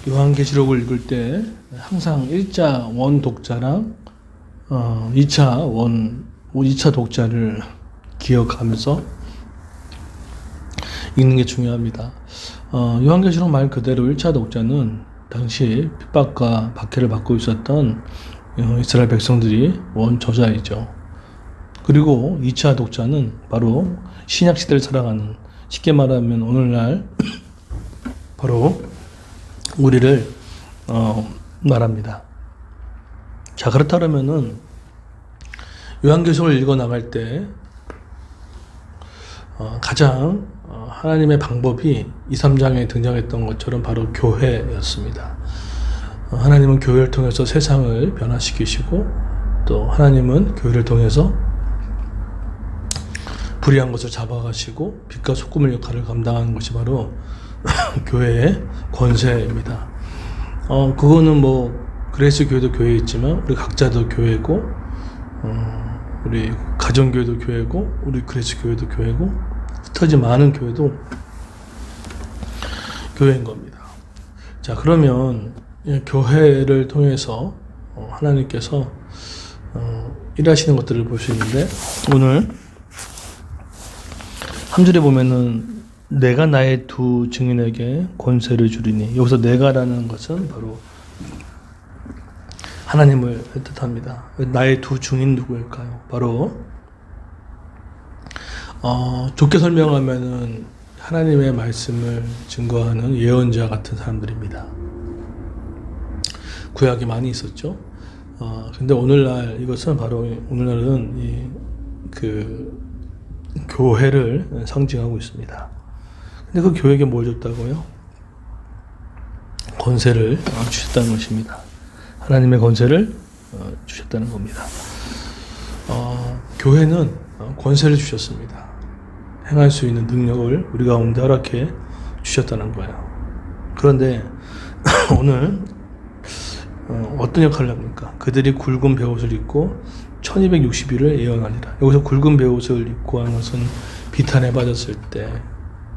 요한계시록을 읽을 때 항상 1차 원 독자랑 2차 독자를 기억하면서 읽는 게 중요합니다. 요한계시록 말 그대로 1차 독자는 당시 핍박과 박해를 받고 있었던 이스라엘 백성들이 원 저자이죠. 그리고 2차 독자는 바로 신약 시대를 살아가는, 쉽게 말하면 오늘날 바로 우리를 말합니다. 자, 그렇다면은 요한계시록을 읽어 나갈 때 가장 하나님의 방법이 2, 3장에 등장했던 것처럼 바로 교회였습니다. 하나님은 교회를 통해서 세상을 변화시키시고, 또 하나님은 교회를 통해서 불의한 것을 잡아가시고 빛과 소금의 역할을 감당하는 것이 바로 교회의 권세입니다. 그거는 뭐 그레이스 교회도 교회있지만 우리 각자도 교회고, 우리 가정교회도 교회고, 우리 그레이스 교회도 교회고, 흩어진 많은 교회도 교회인 겁니다. 자, 그러면 교회를 통해서 하나님께서 일하시는 것들을 볼 수 있는데, 오늘 한 줄에 보면은 내가 나의 두 증인에게 권세를 주리니, 여기서 내가라는 것은 바로 하나님을 뜻합니다. 나의 두 증인 누구일까요? 바로 좋게 설명하면은 하나님의 말씀을 증거하는 예언자 같은 사람들입니다. 구약이 많이 있었죠. 근데 오늘날 이것은 바로 오늘날은 교회를 상징하고 있습니다. 근데 그 교회에게 뭘 줬다고요? 권세를 주셨다는 것입니다. 하나님의 권세를 주셨다는 겁니다. 교회는 권세를 주셨습니다. 행할 수 있는 능력을 우리 가운데 허락해 주셨다는 거예요. 그런데 오늘 어떤 역할을 합니까? 그들이 굵은 베옷을 입고 1260일을 예언하니라. 여기서 굵은 베옷을 입고 하는 것은 비탄에 빠졌을 때,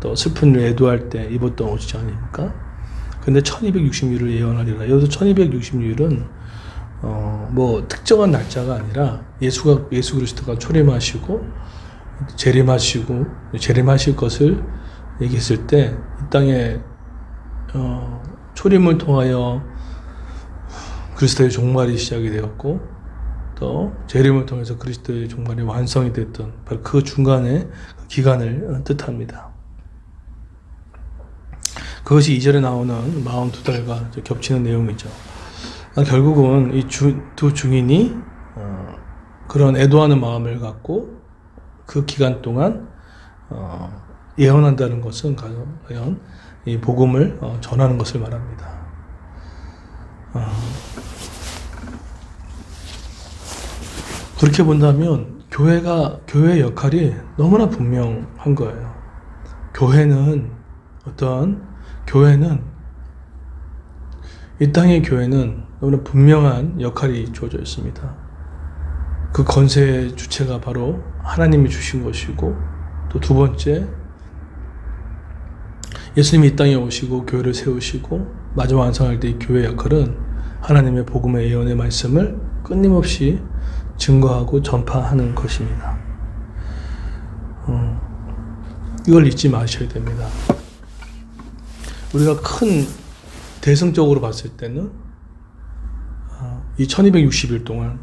또 슬픈 일을 애도할 때 입었던 옷이지 아닙니까? 근데 1260일을 예언하리라. 여기서 1260일은 뭐 특정한 날짜가 아니라 예수 그리스도가 초림하시고 재림하실 것을 얘기했을 때, 이 땅에 초림을 통하여 그리스도의 종말이 시작이 되었고, 또 재림을 통해서 그리스도의 종말이 완성이 됐던 바로 그 중간의 기간을 뜻합니다. 그것이 2절에 나오는 42달과 겹치는 내용이죠. 결국은 이 두 증인이 그런 애도하는 마음을 갖고 그 기간 동안 예언한다는 것은 과연 이 복음을 전하는 것을 말합니다. 그렇게 본다면 교회의 역할이 너무나 분명한 거예요. 이 땅의 교회는 너무나 분명한 역할이 주어져 있습니다. 그 권세의 주체가 바로 하나님이 주신 것이고, 또 두 번째, 예수님이 이 땅에 오시고 교회를 세우시고 마지막 완성할 때 이 교회의 역할은 하나님의 복음의 예언의 말씀을 끊임없이 증거하고 전파하는 것입니다. 이걸 잊지 마셔야 됩니다. 우리가 큰 대승적으로 봤을 때는 이 1260일 동안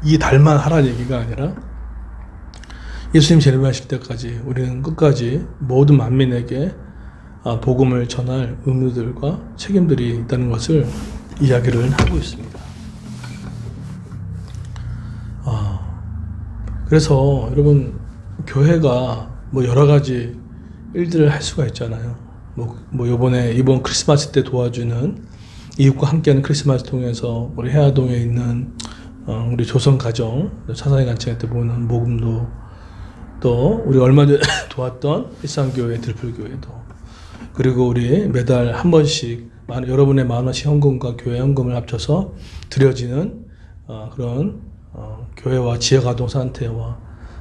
이 달만 하라는 얘기가 아니라 예수님 재림하실 때까지 우리는 끝까지 모든 만민에게 복음을 전할 의무들과 책임들이 있다는 것을 이야기를 하고 있습니다. 그래서 여러분, 교회가 뭐 여러 가지 일들을 할 수가 있잖아요. 이번 크리스마스 때 도와주는, 이웃과 함께하는 크리스마스 통해서 우리 해화동에 있는 우리 조선가정 차상위 간증회 때 보는 모금도, 또 우리 얼마 전에 도왔던 일산교회 들풀교회도, 그리고 우리 매달 한 번씩 여러분의 10,000원씩 헌금과 교회 헌금을 합쳐서 드려지는 그런 교회와 지역아동산태와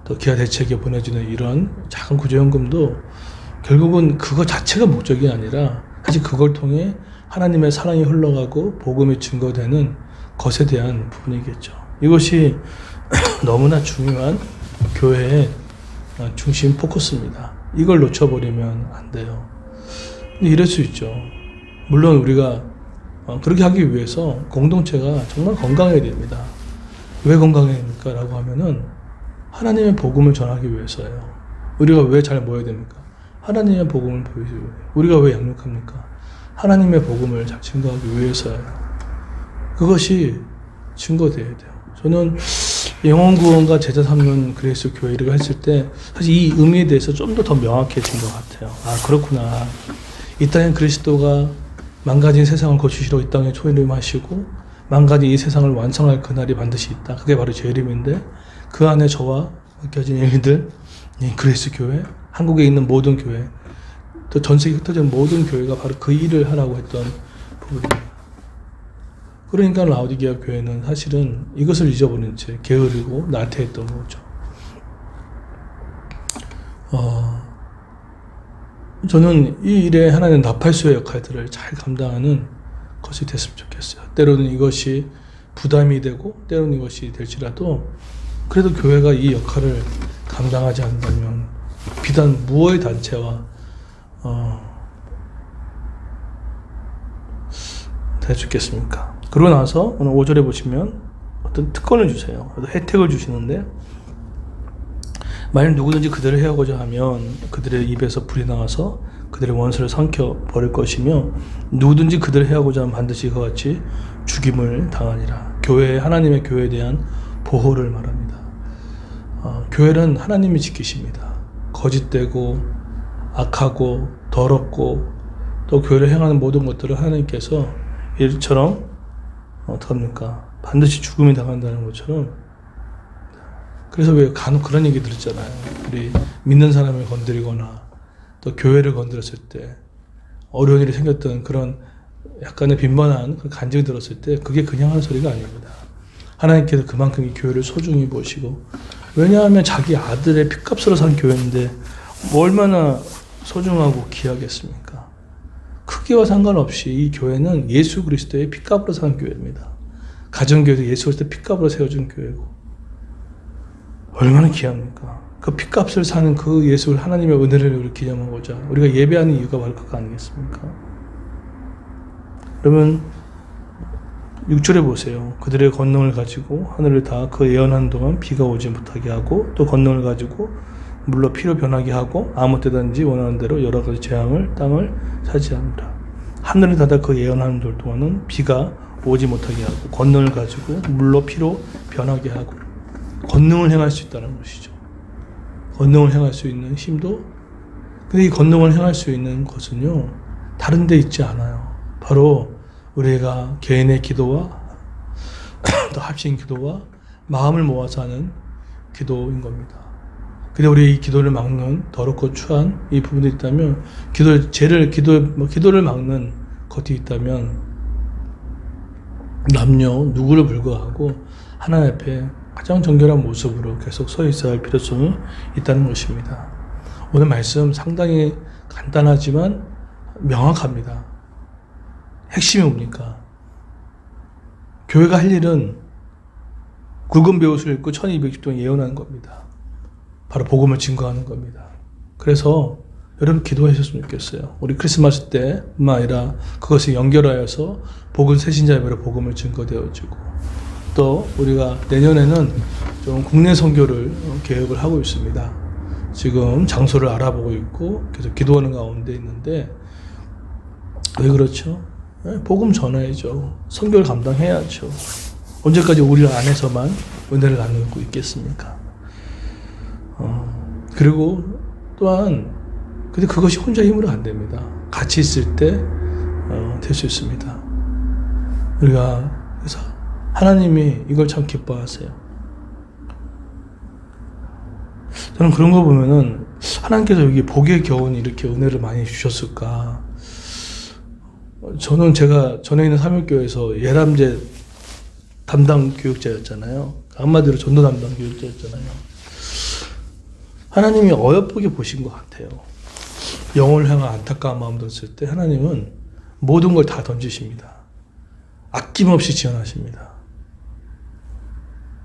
또 기아 대책에 보내주는 이런 작은 구조연금도 결국은 그거 자체가 목적이 아니라 사실 그걸 통해 하나님의 사랑이 흘러가고 복음이 증거되는 것에 대한 부분이겠죠. 이것이 너무나 중요한 교회의 중심 포커스입니다. 이걸 놓쳐버리면 안 돼요. 근데 이럴 수 있죠. 물론 우리가 그렇게 하기 위해서 공동체가 정말 건강해야 됩니다. 왜 건강해야 됩니까? 라고 하면은 하나님의 복음을 전하기 위해서예요. 우리가 왜 잘 모여야 됩니까? 하나님의 복음을 보여주기 위해. 우리가 왜 양육합니까? 하나님의 복음을 잘 증거하기 위해서예요. 그것이 증거되어야 돼요. 저는 영혼구원과 제자 삼는 그리스도 교회 일을 했을 때 사실 이 의미에 대해서 좀 더 명확해진 것 같아요. 아, 그렇구나. 이 땅에 그리스도가 망가진 세상을 고치시러 이 땅에 초림하시고 망가진 이 세상을 완성할 그날이 반드시 있다. 그게 바로 재림인데 그 안에 저와 맡겨진 일들, 이 그리스도 교회, 한국에 있는 모든 교회, 또 전 세계 흩어진 모든 교회가 바로 그 일을 하라고 했던 부분입니다. 그러니까 라오디게아 교회는 사실은 이것을 잊어버린 채 게으르고 나태했던 거죠. 저는 이 일에 하나님 나팔수의 역할들을 잘 감당하는 것이 됐으면 좋겠어요. 때로는 이것이 부담이 되고 때로는 이것이 될지라도 그래도 교회가 이 역할을 감당하지 않는다면 비단 무어의 단체와 될 수 있겠습니까? 그러고 나서 오늘 5절에 보시면 어떤 특권을 주세요. 혜택을 주시는데 만약 누구든지 그들을 해하고자 하면 그들의 입에서 불이 나와서 그들의 원수를 삼켜 버릴 것이며 누구든지 그들을 해하고자 하면 반드시 그와 같이 죽임을 당하니라. 하나님의 교회에 대한 보호를 말합니다. 교회는 하나님이 지키십니다. 거짓되고 악하고 더럽고 또 교회를 행하는 모든 것들을 하나님께서 이처럼 어떡합니까? 반드시 죽음이 당한다는 것처럼. 그래서 왜 간혹 그런 얘기 들었잖아요. 우리 믿는 사람을 건드리거나 또 교회를 건드렸을 때 어려운 일이 생겼던 그런 약간의 빈번한 그런 간증이 들었을 때 그게 그냥 하는 소리가 아닙니다. 하나님께서 그만큼 이 교회를 소중히 보시고, 왜냐하면 자기 아들의 핏값으로 산 교회인데 얼마나 소중하고 귀하겠습니까? 크기와 상관없이 이 교회는 예수 그리스도의 핏값으로 산 교회입니다. 가정교회도 예수 그리스도의 핏값으로 세워준 교회고 얼마나 귀합니까? 그 핏값을 사는 그 예수 하나님의 은혜를 우리 기념하고자 우리가 예배하는 이유가 바로 그거 아니겠습니까? 그러면 6절에 보세요. 그들의 권능을 가지고 하늘을 다 그 예언하는 동안 비가 오지 못하게 하고 또 권능을 가지고 물로 피로 변하게 하고 아무 때든지 원하는 대로 여러 가지 재앙을 땅을 차지합니다. 하늘을 닫아 그 예언하는 돌 동안은 비가 오지 못하게 하고 권능을 가지고 물로 피로 변하게 하고 권능을 행할 수 있다는 것이죠. 권능을 행할 수 있는 힘도, 근데 이 권능을 행할 수 있는 것은요 다른 데 있지 않아요. 바로 우리가 개인의 기도와 또 합심 기도와 마음을 모아서 하는 기도인 겁니다. 근데 우리 이 기도를 막는 더럽고 추한 이 부분이 있다면, 기도를 막는 것이 있다면 남녀 누구를 불구하고 하나님 앞에 가장 정결한 모습으로 계속 서 있어야 할 필요성이 있다는 것입니다. 오늘 말씀 상당히 간단하지만 명확합니다. 핵심이 뭡니까? 교회가 할 일은 굵은 베옷을 입고 1260동 예언하는 겁니다. 바로 복음을 증거하는 겁니다. 그래서 여러분 기도하셨으면 좋겠어요. 우리 크리스마스 때뿐만 아니라 그것을 연결하여서 복음 새신자 예배로 복음을 증거되어지고, 또 우리가 내년에는 좀 국내 선교를 계획을 하고 있습니다. 지금 장소를 알아보고 있고 계속 기도하는 가운데 있는데, 왜 그렇죠? 복음 전해야죠. 선교를 감당해야죠. 언제까지 우리 안에서만 은혜를 나누고 있겠습니까? 그리고 또한 근데 그것이 혼자 힘으로 안 됩니다. 같이 있을 때 될 수 있습니다. 우리가 그래서 하나님이 이걸 참 기뻐하세요. 저는 그런 거 보면은 하나님께서 여기 복의 겨운 이렇게 은혜를 많이 주셨을까? 저는 제가 전에 있는 사명교회에서 예람제 담당 교육자였잖아요. 한마디로 전도 담당 교육자였잖아요. 하나님이 어여쁘게 보신 것 같아요. 영혼을 향한 안타까운 마음 들었을 때 하나님은 모든 걸 다 던지십니다. 아낌없이 지원하십니다.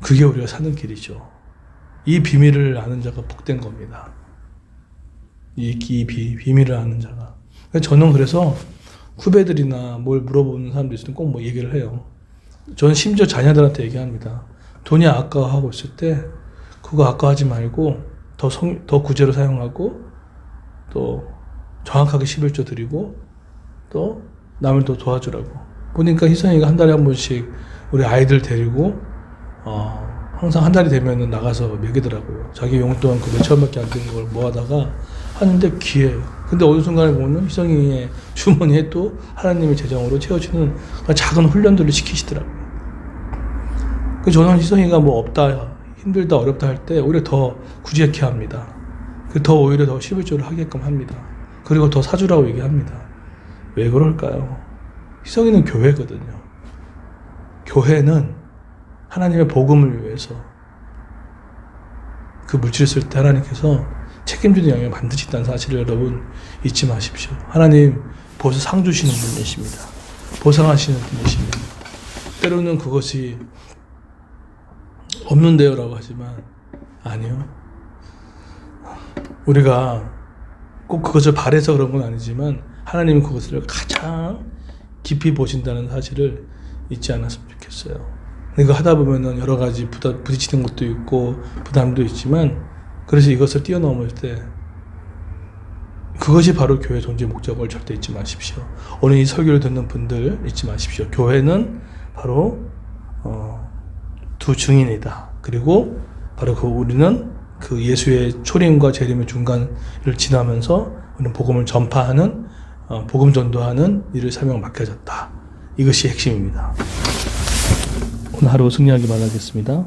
그게 우리가 사는 길이죠. 이 비밀을 아는 자가 복된 겁니다. 이 비밀을 아는 자가. 저는 그래서 후배들이나 뭘 물어보는 사람도 있으면 꼭 뭐 얘기를 해요. 저는 심지어 자녀들한테 얘기합니다. 돈이 아까워하고 있을 때 그거 아까워하지 말고 더 구제로 사용하고 또 정확하게 11조 드리고 또 남을 더 도와주라고. 보니까 희성이가 한 달에 한 번씩 우리 아이들 데리고 항상 한 달이 되면 나가서 먹이더라고요. 자기 용돈 그 몇천 원밖에 안 되는 걸 모아다가 하는데 귀해요. 근데 어느 순간에 보면 희성이의 주머니에 또 하나님의 재정으로 채워주는 작은 훈련들을 시키시더라고요. 그래서 저는 희성이가 뭐 없다, 힘들다, 어렵다 할 때 오히려 더 구제케 합니다. 오히려 더 11조를 하게끔 합니다. 그리고 더 사주라고 얘기합니다. 왜 그럴까요? 희성이는 교회거든요. 교회는 하나님의 복음을 위해서 그 물질을 쓸 때 하나님께서 책임지는 영역을 반드시 있다는 사실을 여러분 잊지 마십시오. 하나님 벌써 상 주시는 분이십니다. 보상하시는 분이십니다. 때로는 그것이 없는데요 라고 하지만 아니요. 우리가 꼭 그것을 바래서 그런 건 아니지만 하나님은 그것을 가장 깊이 보신다는 사실을 잊지 않았으면 좋겠어요. 이거 하다 보면은 여러 가지 부딪히는 것도 있고 부담도 있지만 그래서 이것을 뛰어넘을 때 그것이 바로 교회 존재 목적을 절대 잊지 마십시오. 오늘 이 설교를 듣는 분들 잊지 마십시오. 교회는 바로 두 증인이다. 그리고 바로 우리는 그 예수의 초림과 재림의 중간을 지나면서 우리는 복음을 전파하는 복음 전도하는 일을 사명을 맡겨졌다. 이것이 핵심입니다. 오늘 하루 승리하기 바라겠습니다.